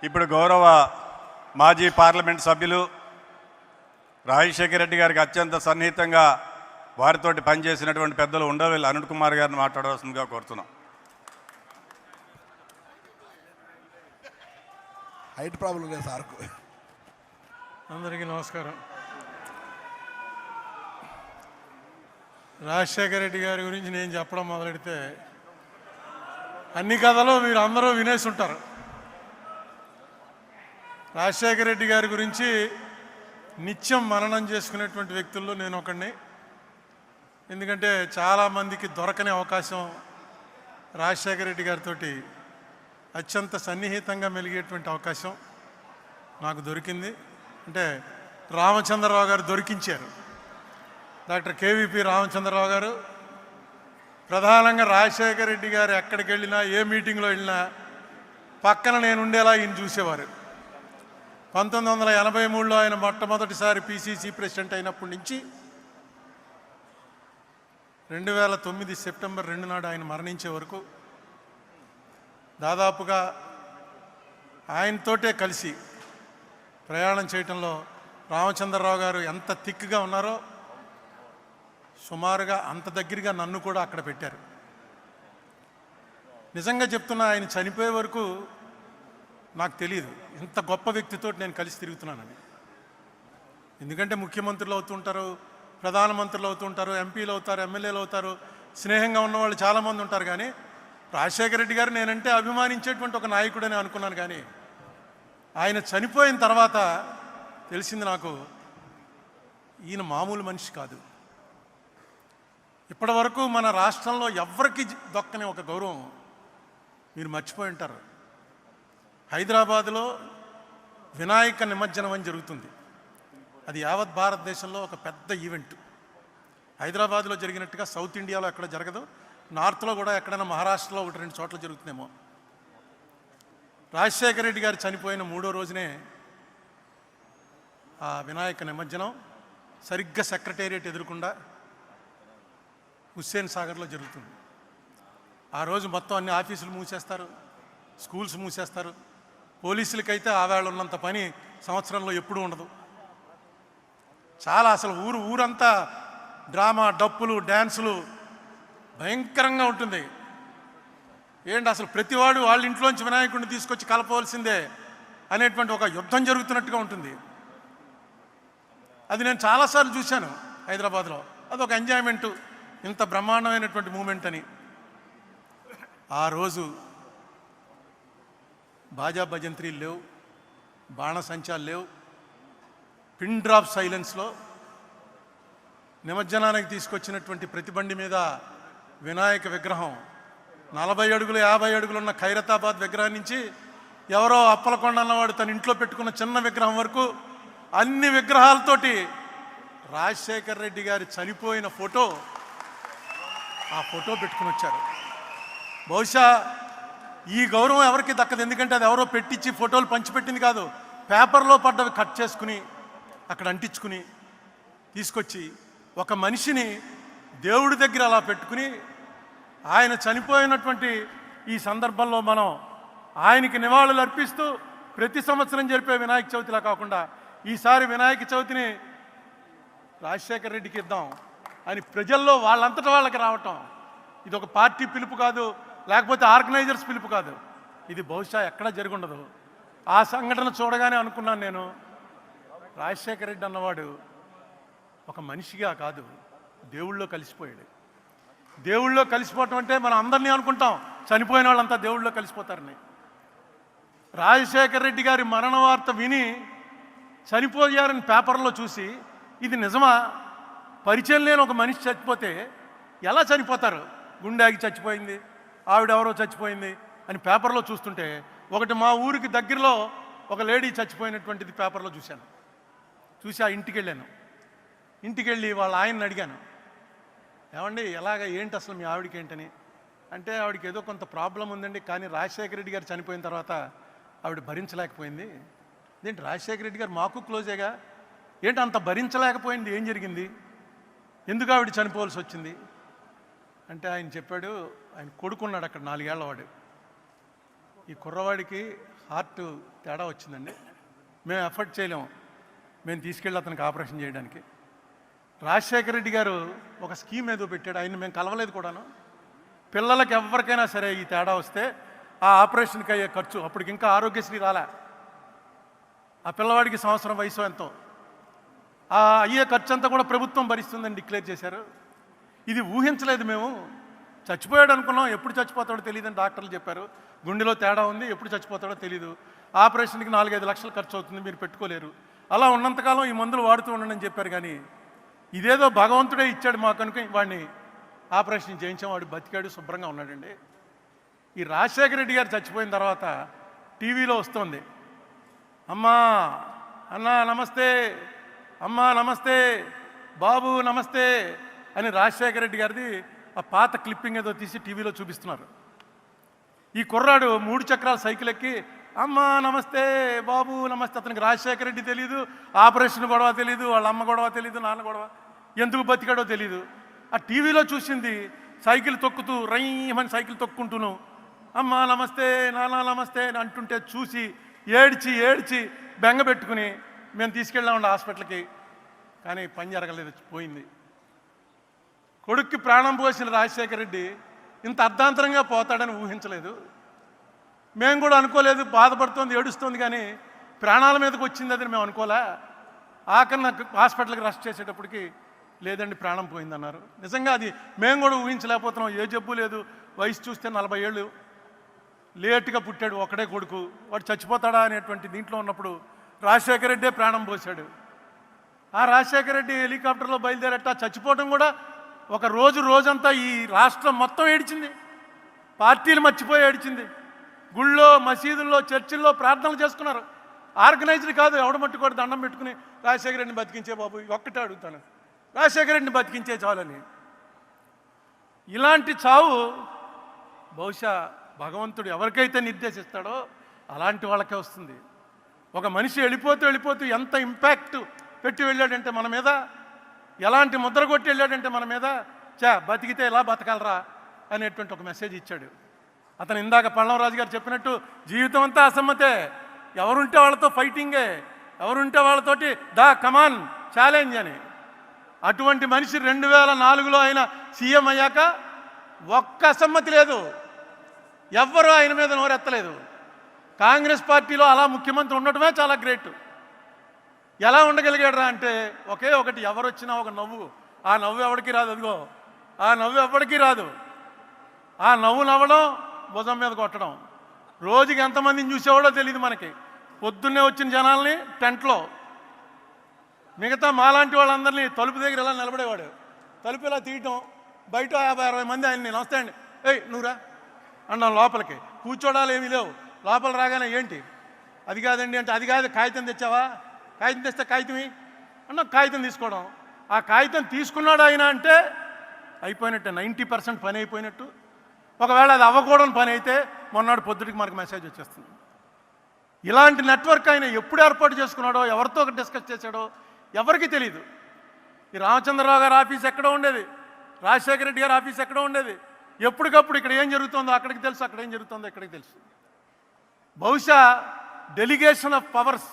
ఇప్పుడు గౌరవ మాజీ పార్లమెంట్ సభ్యులు రాజశేఖర రెడ్డి గారికి అత్యంత సన్నిహితంగా వారితోటి పనిచేసినటువంటి పెద్దలు ఉండవల్లి అరుణ్ కుమార్ గారిని మాట్లాడవలసిందిగా కోరుతున్నాం. హైట్ ప్రాబ్లం లేదు సార్కు. అందరికీ నమస్కారం. రాజశేఖర రెడ్డి గారి గురించి నేను చెప్పడం మొదలెడితే అన్ని కథలు మీరు అందరూ వినేసి ఉంటారు. రాజశేఖర రెడ్డి గారి గురించి నిత్యం మననం చేసుకునేటువంటి వ్యక్తుల్లో నేను ఒకడిని. ఎందుకంటే చాలామందికి దొరకని అవకాశం రాజశేఖర రెడ్డి గారితో అత్యంత సన్నిహితంగా మెలిగేటువంటి అవకాశం నాకు దొరికింది. అంటే రామచంద్రరావు గారు దొరికించారు. డాక్టర్ కేవీపీ రామచంద్రరావు గారు ప్రధానంగా రాజశేఖర రెడ్డి గారు ఎక్కడికి వెళ్ళినా, ఏ మీటింగ్లో వెళ్ళినా పక్కన నేను ఉండేలా ఈయన చూసేవారు. 1983లో ఆయన మొట్టమొదటిసారి పిసిసి ప్రెసిడెంట్ అయినప్పటి నుంచి 2009 సెప్టెంబర్ 2 నాడు ఆయన మరణించే వరకు దాదాపుగా ఆయనతోటే కలిసి ప్రయాణం చేయటంలో రామచంద్రరావు గారు ఎంత థిక్గా ఉన్నారో సుమారుగా అంత దగ్గరగా నన్ను కూడా అక్కడ పెట్టారు. నిజంగా చెప్తున్నా, ఆయన చనిపోయే వరకు నాకు తెలియదు ఇంత గొప్ప వ్యక్తితో నేను కలిసి తిరుగుతున్నానని. ఎందుకంటే ముఖ్యమంత్రులు అవుతుంటారు, ప్రధానమంత్రులు అవుతుంటారు, ఎంపీలు అవుతారు, ఎమ్మెల్యేలు అవుతారు, స్నేహంగా ఉన్నవాళ్ళు చాలామంది ఉంటారు. కానీ రాజశేఖర రెడ్డి గారు నేనంటే అభిమానించేటువంటి ఒక నాయకుడని అనుకున్నాను. కానీ ఆయన చనిపోయిన తర్వాత తెలిసింది నాకు, ఈయన మామూలు మనిషి కాదు. ఇప్పటి వరకు మన రాష్ట్రంలో ఎవ్వరికి దొక్కని ఒక గౌరవం మీరు మర్చిపోయి ఉంటారు. హైదరాబాదులో వినాయక నిమజ్జనం అని జరుగుతుంది. అది యావత్ భారతదేశంలో ఒక పెద్ద ఈవెంట్. హైదరాబాద్లో జరిగినట్టుగా సౌత్ ఇండియాలో ఎక్కడ జరగదు. నార్త్లో కూడా ఎక్కడైనా మహారాష్ట్రలో 1-2 చోట్ల జరుగుతుందేమో. రాజశేఖర రెడ్డి గారు చనిపోయిన 3వ రోజునే ఆ వినాయక నిమజ్జనం సరిగ్గా సెక్రటేరియట్ ఎదురుకుండా హుస్సేన్ సాగర్లో జరుగుతుంది. ఆ రోజు మొత్తం అన్ని ఆఫీసులు మూసేస్తారు, స్కూల్స్ మూసేస్తారు. పోలీసులకైతే ఆవేళ ఉన్నంత పని సంవత్సరంలో ఎప్పుడూ ఉండదు. చాలా అసలు ఊరంతా డ్రామా, డప్పులు, డ్యాన్సులు భయంకరంగా ఉంటుంది. ఏంటి అసలు ప్రతివాడు వాళ్ళ ఇంట్లోంచి వినాయకుడిని తీసుకొచ్చి కలపవలసిందే అనేటువంటి ఒక యుద్ధం జరుగుతున్నట్టుగా ఉంటుంది. అది నేను చాలాసార్లు చూశాను హైదరాబాద్లో. అదొక ఎంజాయ్మెంటు, ఇంత బ్రహ్మాండమైనటువంటి మూమెంట్ అని. ఆ రోజు బాజా భజంత్రీలు లేవు, బాణసంచాలు లేవు. పిన్ డ్రాప్ సైలెన్స్లో నిమజ్జనానికి తీసుకొచ్చినటువంటి ప్రతి బండి మీద వినాయక విగ్రహం 40 అడుగులు 50 అడుగులు ఉన్న ఖైరతాబాద్ విగ్రహం నుంచి ఎవరో అప్పలకొండ అన్నవాడు తన ఇంట్లో పెట్టుకున్న చిన్న విగ్రహం వరకు అన్ని విగ్రహాలతోటి రాజశేఖర రెడ్డి గారి చనిపోయిన ఫోటో, ఆ ఫోటో పెట్టుకుని వచ్చారు. బహుశా ఈ గౌరవం ఎవరికి దక్కదు. ఎందుకంటే అది ఎవరో పెట్టించి ఫోటోలు పంచిపెట్టింది కాదు. పేపర్లో పడ్డవి కట్ చేసుకుని అక్కడ అంటించుకుని తీసుకొచ్చి ఒక మనిషిని దేవుడి దగ్గర అలా పెట్టుకుని ఆయన చనిపోయినటువంటి ఈ సందర్భంలో మనం ఆయనకి నివాళులు అర్పిస్తూ ప్రతి సంవత్సరం జరిపే వినాయక చవితిలా కాకుండా ఈసారి వినాయక చవితిని రాజశేఖర రెడ్డికి ఇద్దాం అని ప్రజల్లో వాళ్ళంతటా వాళ్ళకి రావటం, ఇది ఒక పార్టీ పిలుపు కాదు, లేకపోతే ఆర్గనైజర్స్ పిలుపు కాదు. ఇది బహుశా ఎక్కడా జరిగి ఉండదు. ఆ సంఘటన చూడగానే అనుకున్నాను నేను, రాజశేఖర రెడ్డి అన్నవాడు ఒక మనిషిగా కాదు, దేవుళ్ళో కలిసిపోయాడు. దేవుళ్ళో కలిసిపోవటం అంటే మనం అందరినీ అనుకుంటాం చనిపోయిన వాళ్ళంతా దేవుళ్ళో కలిసిపోతారని. రాజశేఖర రెడ్డి గారి మరణ వార్త విని చనిపోయారని పేపర్లో చూసి ఇది నిజమా, పరిచయం లేని ఒక మనిషి చచ్చిపోతే ఎలా చనిపోతారు, గుండె ఆగి చచ్చిపోయింది, ఆవిడెవరో చచ్చిపోయింది అని పేపర్లో చూస్తుంటే, ఒకటి మా ఊరికి దగ్గరలో ఒక లేడీ చచ్చిపోయినటువంటిది పేపర్లో చూశాను. చూసి ఆ ఇంటికి వెళ్ళాను. ఇంటికి వెళ్ళి వాళ్ళ ఆయన్ని అడిగాను, ఏమండి ఎలాగ ఏంటి అసలు మీ ఆవిడకి ఏంటని. అంటే ఆవిడకి ఏదో కొంత ప్రాబ్లం ఉందండి, కానీ రాజశేఖర రెడ్డి గారు చనిపోయిన తర్వాత ఆవిడ భరించలేకపోయింది. ఏంటి రాజశేఖర రెడ్డి గారు మాకు క్లోజేగా, ఏంటి అంత భరించలేకపోయింది, ఏం జరిగింది, ఎందుకు ఆవిడ చనిపోవాల్సి వచ్చింది అంటే ఆయన చెప్పాడు, ఆయన కొడుకున్నాడు అక్కడ 4 ఏళ్ల వాడు. ఈ కుర్రవాడికి హార్ట్ తేడా వచ్చిందండి. మేము ఎఫర్ట్ చేయలేము, మేము తీసుకెళ్ళి అతనికి ఆపరేషన్ చేయడానికి. రాజశేఖర రెడ్డి గారు ఒక స్కీమ్ ఏదో పెట్టాడు, ఆయన్ని మేము కలవలేదు కూడాను. పిల్లలకి ఎవరికైనా సరే ఈ తేడా వస్తే ఆ ఆపరేషన్కి అయ్యే ఖర్చు, అప్పటికి ఇంకా ఆరోగ్యశ్రీ రాలే, ఆ పిల్లవాడికి సంవత్సరం వయసు ఎంతో, ఆ అయ్యే ఖర్చు అంతా కూడా ప్రభుత్వం భరిస్తుందని డిక్లేర్ చేశారు. ఇది ఊహించలేదు మేము. చచ్చిపోయాడు అనుకున్నాం, ఎప్పుడు చచ్చిపోతాడో తెలియదని డాక్టర్లు చెప్పారు. గుండెలో తేడా ఉంది, ఎప్పుడు చచ్చిపోతాడో తెలీదు, ఆపరేషన్కి 4-5 లక్షలు ఖర్చు అవుతుంది, మీరు పెట్టుకోలేరు, అలా ఉన్నంతకాలం ఈ మందులు వాడుతూ ఉండండి అని చెప్పారు. కానీ ఇదేదో భగవంతుడే ఇచ్చాడు మాకు అనుకుని వాడిని ఆపరేషన్ చేయించాం, వాడు బతికాడు, శుభ్రంగా ఉన్నాడండి. ఈ రాజశేఖర రెడ్డి గారు చచ్చిపోయిన తర్వాత టీవీలో వస్తుంది, అమ్మా అన్నా నమస్తే, అమ్మా నమస్తే, బాబు నమస్తే అని రాజశేఖర రెడ్డి గారిది ఆ పాత క్లిప్పింగ్ ఏదో తీసి టీవీలో చూపిస్తున్నారు. ఈ కుర్రాడు 3 చక్రాల సైకిల్ ఎక్కి అమ్మా నమస్తే, బాబు నమస్తే. అతనికి రాజశేఖర రెడ్డి తెలీదు, ఆపరేషన్ గొడవ తెలీదు, వాళ్ళ అమ్మ గొడవ తెలీదు, నాన్న గొడవ, ఎందుకు బతికాడో తెలీదు. ఆ టీవీలో చూసింది సైకిల్ తొక్కుతూ రైమని సైకిల్ తొక్కుంటూను అమ్మా నమస్తే, నాన్న నమస్తే అని అంటుంటే చూసి ఏడ్చి ఏడ్చి బెంగ పెట్టుకుని మేము తీసుకెళ్ళామండి హాస్పిటల్కి. కానీ పని జరగలేదు, పోయింది. కొడుక్కి ప్రాణం పోసిన రాజశేఖర రెడ్డి ఇంత అర్ధాంతరంగా పోతాడని ఊహించలేదు. మేము కూడా అనుకోలేదు, బాధపడుతోంది, ఏడుస్తోంది, కానీ ప్రాణాల మీదకి వచ్చింది అది మేము అనుకోలే. ఆఖరిన హాస్పిటల్కి రష్ చేసేటప్పటికి లేదండి ప్రాణం పోయిందన్నారు. నిజంగా అది మేము కూడా ఊహించలేకపోతున్నాం. ఏ జబ్బు లేదు, వయసు చూస్తే 40 ఏళ్ళు, లేటుగా పుట్టాడు, ఒకడే కొడుకు, వాడు చచ్చిపోతాడా అనేటువంటి దీంట్లో ఉన్నప్పుడు రాజశేఖర రెడ్డే ప్రాణం పోశాడు. ఆ రాజశేఖర రెడ్డి హెలికాప్టర్లో బయలుదేరట చచ్చిపోవడం కూడా ఒక రోజంతా ఈ రాష్ట్రం మొత్తం ఏడిచింది, పార్టీలు మర్చిపోయి ఏడిచింది. గుళ్ళో, మసీదుల్లో, చర్చిల్లో ప్రార్థనలు చేసుకున్నారు. ఆర్గనైజ్డ్ కాదు, ఎవడ మట్టుకోడు దండం పెట్టుకుని రాజశేఖర రెడ్డిని బతికించే బాబు, ఒక్కటే అడుగుతాను, రాజశేఖర రెడ్డిని బతికించే చాలని. ఇలాంటి చావు బహుశా భగవంతుడు ఎవరికైతే నిర్దేశిస్తాడో అలాంటి వాళ్ళకే వస్తుంది. ఒక మనిషి వెళ్ళిపోతూ ఎంత ఇంపాక్ట్ పెట్టి వెళ్ళాడంటే మన మీద, ఎలాంటి ముద్ర కొట్టి వెళ్ళాడంటే మన మీద, బతికితే ఎలా బతకాలరా అనేటువంటి ఒక మెసేజ్ ఇచ్చాడు. అతను ఇందాక పళ్ళవరాజు గారు చెప్పినట్టు జీవితం అంతా అసమ్మతే, ఎవరుంటే వాళ్ళతో ఫైటింగే, ఎవరుంటే వాళ్ళతోటి కమాన్ ఛాలెంజ్ అని. అటువంటి మనిషి 2004లో ఆయన సీఎం అయ్యాక ఒక్క అసమ్మతి లేదు, ఎవ్వరూ ఆయన మీద నోరెత్తలేదు. కాంగ్రెస్ పార్టీలో అలా ముఖ్యమంత్రి ఉండటమే చాలా గ్రేట్. ఎలా ఉండగలిగాడరా అంటే ఒకే ఒకటి, ఎవరు వచ్చినా ఒక నవ్వు, ఆ నవ్వు ఎవరికి రాదు, అదిగో ఆ నవ్వు ఎవరికి రాదు. ఆ నవ్వు నవ్వడం, భుజం మీద కొట్టడం. రోజుకి ఎంతమందిని చూసేవాడో తెలియదు మనకి. పొద్దున్నే వచ్చిన జనాల్ని టెంట్లో, మిగతా మాలాంటి వాళ్ళందరినీ తలుపు దగ్గర ఇలా నిలబడేవాడు, తలుపు ఇలా తీయటం, బయట 50-60 మంది ఆయన్ని నమస్తే అండి, ఏయ్ నువ్వురా అన్నాం. లోపలికి కూర్చోడాలు ఏమీ లేవు. లోపల రాగానే ఏంటి అది కాదండి అంటే, అది కాదు, కాగితం తెచ్చావా, కాగితం తెస్తే కాగితమే అన్న, కాగితం తీసుకోవడం. ఆ కాగితం తీసుకున్నాడు ఆయన అంటే అయిపోయినట్టే, 90% పని అయిపోయినట్టు. ఒకవేళ అది అవ్వకూడని పని అయితే మొన్నటి పొద్దుటికి మనకు మెసేజ్ వచ్చేస్తుంది. ఇలాంటి నెట్వర్క్ ఆయన ఎప్పుడు ఏర్పాటు చేసుకున్నాడో, ఎవరితో డిస్కస్ చేశాడో ఎవరికి తెలియదు. ఈ రామచంద్రరావు గారి ఆఫీస్ ఎక్కడో ఉండేది, రాజశేఖర రెడ్డి గారి ఆఫీస్ ఎక్కడో ఉండేది. ఎప్పటికప్పుడు ఇక్కడ ఏం జరుగుతుందో అక్కడికి తెలుసు, అక్కడ ఏం జరుగుతుందో ఇక్కడికి తెలుసు. బహుశా డెలిగేషన్ ఆఫ్ పవర్స్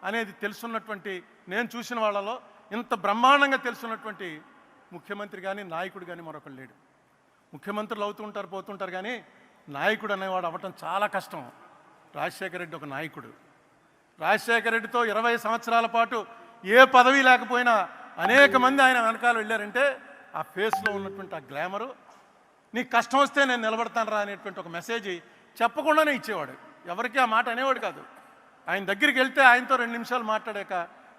అనేది తెలుసున్నటువంటి, నేను చూసిన వాళ్ళలో ఇంత బ్రహ్మాండంగా తెలుసున్నటువంటి ముఖ్యమంత్రి కానీ నాయకుడు కానీ మరొకరు లేడు. ముఖ్యమంత్రులు అవుతుంటారు పోతుంటారు, కానీ నాయకుడు అనేవాడు అవ్వటం చాలా కష్టం. రాజశేఖర రెడ్డి ఒక నాయకుడు. రాజశేఖర రెడ్డితో 20 సంవత్సరాల పాటు ఏ పదవి లేకపోయినా అనేక మంది ఆయన వెనకాల వెళ్ళారంటే ఆ ఫేస్లో ఉన్నటువంటి ఆ గ్లామరు, నీకు కష్టం వస్తే నేను నిలబడతాను రా అనేటువంటి ఒక మెసేజ్ చెప్పకుండానే ఇచ్చేవాడు. ఎవరికి ఆ మాట అనేవాడు కాదు. ఆయన దగ్గరికి వెళ్తే ఆయనతో 2 నిమిషాలు మాట్లాడాక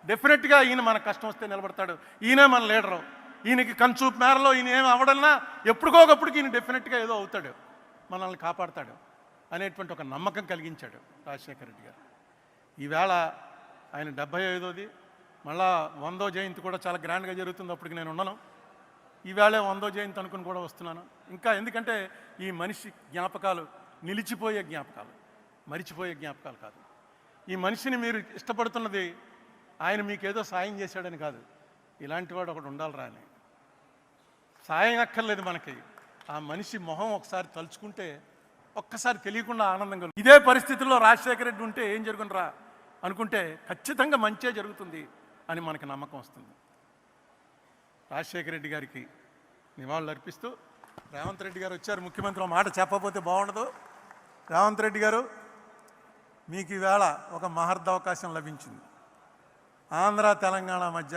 డెఫినెట్గా ఈయన మన కష్టం వస్తే నిలబడతాడు, ఈయనే మన లీడరు, ఈయనకి కన్సూప్ మేరలో ఈయన ఏమి అవ్వడన్నా ఎప్పటికోకప్పటికి ఈయన డెఫినెట్గా ఏదో అవుతాడు, మనల్ని కాపాడతాడు అనేటువంటి ఒక నమ్మకం కలిగించాడు రాజశేఖర రెడ్డి గారు. ఈవేళ ఆయన 75వది, మళ్ళా 100వ జయంతి కూడా చాలా గ్రాండ్గా జరుగుతుంది. అప్పటికి నేను ఉన్నాను. ఈవేళ 100వ జయంతి అనుకుని కూడా వస్తున్నాను. ఇంకా ఎందుకంటే ఈ మనిషి జ్ఞాపకాలు నిలిచిపోయే జ్ఞాపకాలు, మరిచిపోయే జ్ఞాపకాలు కాదు. ఈ మనిషిని మీరు ఇష్టపడుతున్నది ఆయన మీకేదో సాయం చేశాడని కాదు, ఇలాంటి వాడు ఒకడు ఉండాలిరా అని. సాయం అక్కర్లేదు మనకి, ఆ మనిషి మొహం ఒకసారి తలుచుకుంటే ఒక్కసారి తెలియకుండా ఆనందం కలుగు. ఇదే పరిస్థితుల్లో రాజశేఖర రెడ్డి ఉంటే ఏం జరుగునరా అనుకుంటే ఖచ్చితంగా మంచే జరుగుతుంది అని మనకి నమ్మకం వస్తుంది. రాజశేఖర రెడ్డి గారికి నివాళులు అర్పిస్తూ రేవంత్ రెడ్డి గారు వచ్చారు. ముఖ్యమంత్రి మాట చెప్పకపోతే బాగుండదు. రేవంత్ రెడ్డి గారు, మీకు ఈవేళ ఒక మహర్దవకాశం లభించింది. ఆంధ్ర తెలంగాణ మధ్య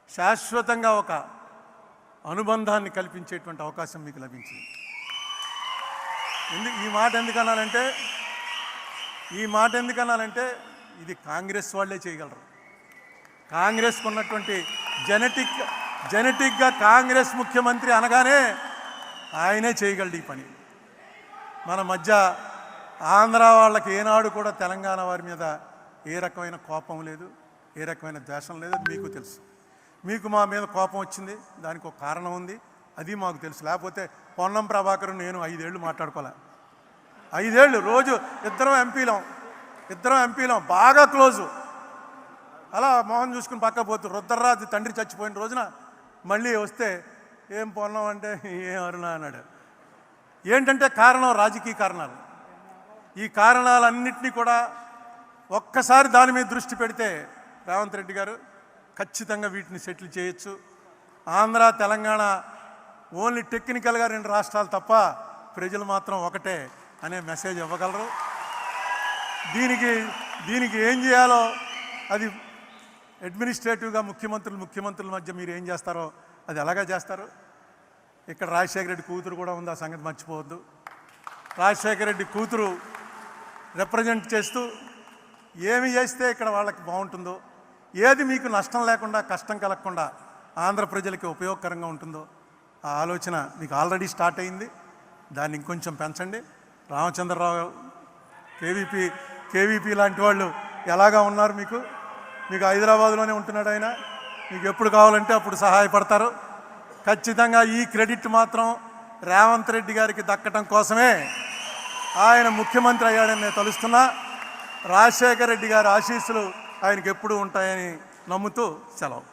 శాశ్వతంగా ఒక అనుబంధాన్ని కల్పించేటువంటి అవకాశం మీకు లభించింది. ఈ మాట ఎందుకన్నానంటే ఇది కాంగ్రెస్ వాళ్ళే చేయగలరు. కాంగ్రెస్కు ఉన్నటువంటి జెనెటిక్గా కాంగ్రెస్ ముఖ్యమంత్రి అనగానే ఆయనే చేయగలడు ఈ పని. మన మధ్య ఆంధ్ర వాళ్ళకి ఏనాడు కూడా తెలంగాణ వారి మీద ఏ రకమైన కోపం లేదు, ఏ రకమైన ద్వేషం లేదు. అది మీకు తెలుసు. మీకు మా మీద కోపం వచ్చింది, దానికి ఒక కారణం ఉంది, అది మాకు తెలుసు. లేకపోతే పొన్నం ప్రభాకర్ నేను 5 ఏళ్ళు మాట్లాడుకోలే. 5 ఏళ్ళు రోజు ఇద్దరం ఎంపీలం బాగా క్లోజు. అలా మోహన్ చూసుకుని పక్క పోతూ రుద్రరాజు తండ్రి చచ్చిపోయిన రోజున మళ్ళీ వస్తే ఏం పొన్నం అంటే ఏం అరుణ అన్నాడు. ఏంటంటే కారణం రాజకీయ కారణాలు. ఈ కారణాలన్నింటినీ కూడా ఒక్కసారి దాని మీద దృష్టి పెడితే రేవంత్ రెడ్డి గారు ఖచ్చితంగా వీటిని సెటిల్ చేయొచ్చు. ఆంధ్ర తెలంగాణ ఓన్లీ టెక్నికల్గా 2 రాష్ట్రాలు తప్ప ప్రజలు మాత్రం ఒకటే అనే మెసేజ్ ఇవ్వగలరు. దీనికి ఏం చేయాలో అది అడ్మినిస్ట్రేటివ్గా ముఖ్యమంత్రుల మధ్య మీరు ఏం చేస్తారో అది ఎలాగా చేస్తారు. ఇక్కడ రాజశేఖర రెడ్డి కూతురు కూడా ఉంది, ఆ సంగతి మర్చిపోవద్దు. రాజశేఖర రెడ్డి కూతురు రిప్రజెంట్ చేస్తూ ఏమి చేస్తే ఇక్కడ వాళ్ళకి బాగుంటుందో, ఏది మీకు నష్టం లేకుండా కష్టం కలగకుండా ఆంధ్ర ప్రజలకి ఉపయోగకరంగా ఉంటుందో ఆ ఆలోచన మీకు ఆల్రెడీ స్టార్ట్ అయింది. దాన్ని ఇంకొంచెం పెంచండి. రామచంద్రరావు కేవీపీ లాంటి వాళ్ళు ఎలాగా ఉన్నారు మీకు హైదరాబాద్లోనే ఉంటున్నాడు ఆయన. మీకు ఎప్పుడు కావాలంటే అప్పుడు సహాయపడతారు. ఖచ్చితంగా ఈ క్రెడిట్ మాత్రం రేవంత్ రెడ్డి గారికి దక్కటం కోసమే ఆయన ముఖ్యమంత్రి అయ్యాడని నేను తలుస్తున్నా. రాజశేఖర రెడ్డి గారి ఆశీస్సులు ఆయనకు ఎప్పుడూ ఉంటాయని నమ్ముతూ సెలవు.